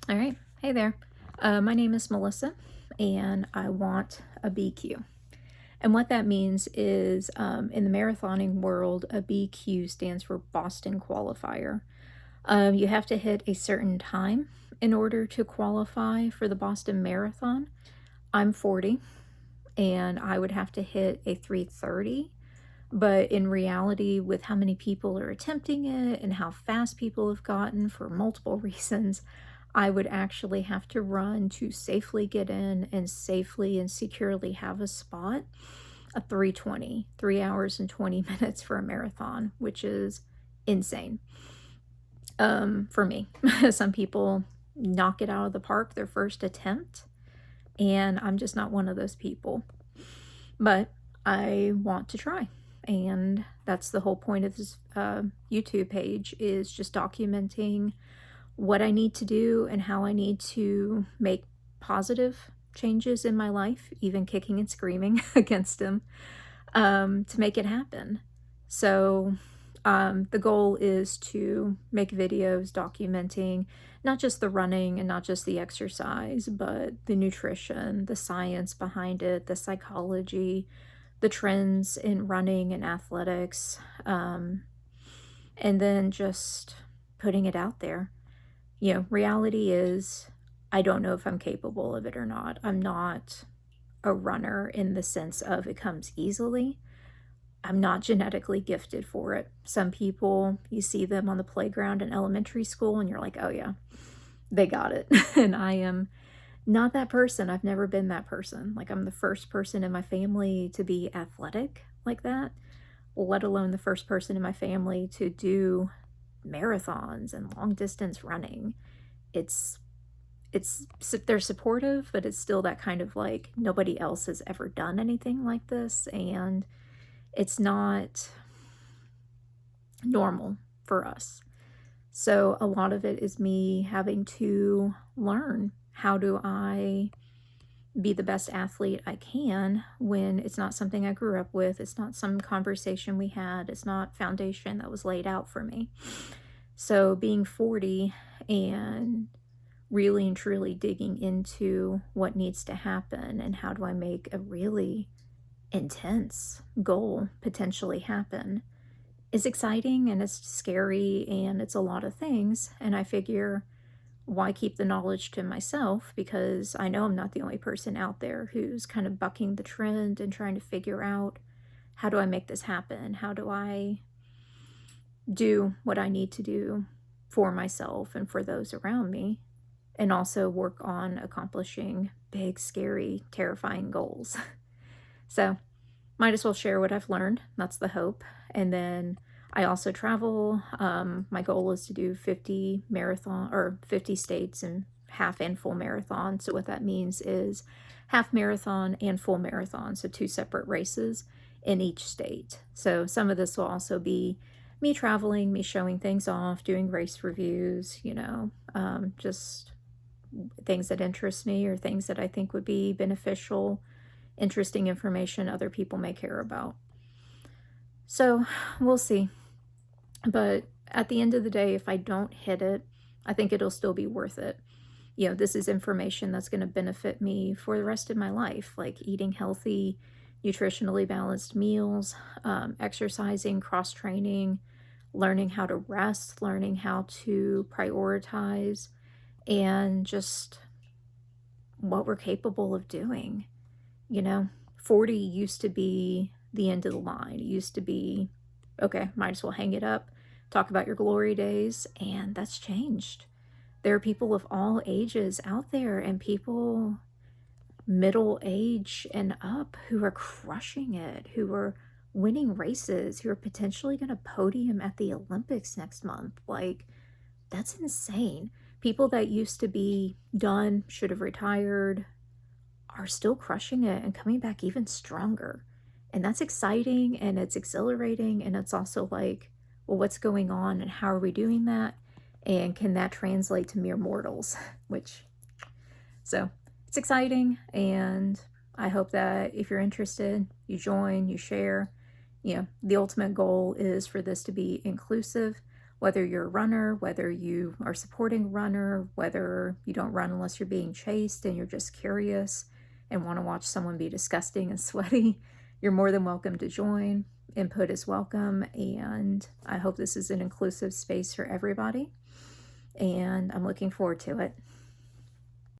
All right. Hey there. My name is Melissa, and I want a BQ. And what that means is in the marathoning world, a BQ stands for Boston Qualifier. You have to hit a certain time in order to qualify for the Boston Marathon. I'm 40, and I would have to hit a 3:30. But in reality, with how many people are attempting it and how fast people have gotten for multiple reasons, I would actually have to run to safely get in and safely and securely have a spot. A 3:20, 3 hours and 20 minutes for a marathon, which is insane for me. Some people knock it out of the park their first attempt, and I'm just not one of those people. But I want to try. And that's the whole point of this YouTube page, is just documenting what I need to do and how I need to make positive changes in my life, even kicking and screaming against them, to make it happen. So the goal is to make videos documenting not just the running and not just the exercise, but the nutrition, the science behind it, the psychology, the trends in running and athletics, and then just putting it out there. Reality is I don't know if I'm capable of it or not. I'm not a runner in the sense of it comes easily. I'm not genetically gifted for it. Some people, you see them on the playground in elementary school and you're like, oh yeah, they got it. And I am not that person. I've never been that person. Like, I'm the first person in my family to be athletic like that, let alone the first person in my family to do marathons and long distance running. It's they're supportive, but it's still that kind of like nobody else has ever done anything like this, and it's not normal for us. So a lot of it is me having to learn, how do I be the best athlete I can when it's not something I grew up with, it's not some conversation we had, it's not foundation that was laid out for me. So being 40 and really and truly digging into what needs to happen and how do I make a really intense goal potentially happen is exciting, and it's scary, and it's a lot of things. And I figure, why keep the knowledge to myself? Because I know I'm not the only person out there who's kind of bucking the trend and trying to figure out, how do I make this happen? How do I do what I need to do for myself and for those around me, and also work on accomplishing big, scary, terrifying goals? So might as well share what I've learned. That's the hope. And then I also travel. My goal is to do 50 marathon or 50 states and half and full marathon. So what that means is half marathon and full marathon. So 2 separate races in each state. So some of this will also be me traveling, me showing things off, doing race reviews, just things that interest me or things that I think would be beneficial, interesting information other people may care about. So we'll see. But at the end of the day, if I don't hit it, I think it'll still be worth it. This is information that's going to benefit me for the rest of my life, like eating healthy, nutritionally balanced meals, exercising, cross-training, learning how to rest, learning how to prioritize, and just what we're capable of doing. 40 used to be the end of the line. It used to be, okay, might as well hang it up, talk about your glory days, and that's changed. There are people of all ages out there, and people middle age and up who are crushing it, who are winning races, who are potentially going to podium at the Olympics next month. Like, that's insane. People that used to be done, should have retired, are still crushing it and coming back even stronger. And that's exciting, and it's exhilarating, and it's also like, well, what's going on and how are we doing that? And can that translate to mere mortals? So it's exciting, and I hope that if you're interested, you join, you share. The ultimate goal is for this to be inclusive, Whether you're a runner, whether you are supporting a runner, whether you don't run unless you're being chased and you're just curious and want to watch someone be disgusting and sweaty, you're more than welcome to join. Input is welcome, and I hope this is an inclusive space for everybody, and I'm looking forward to it.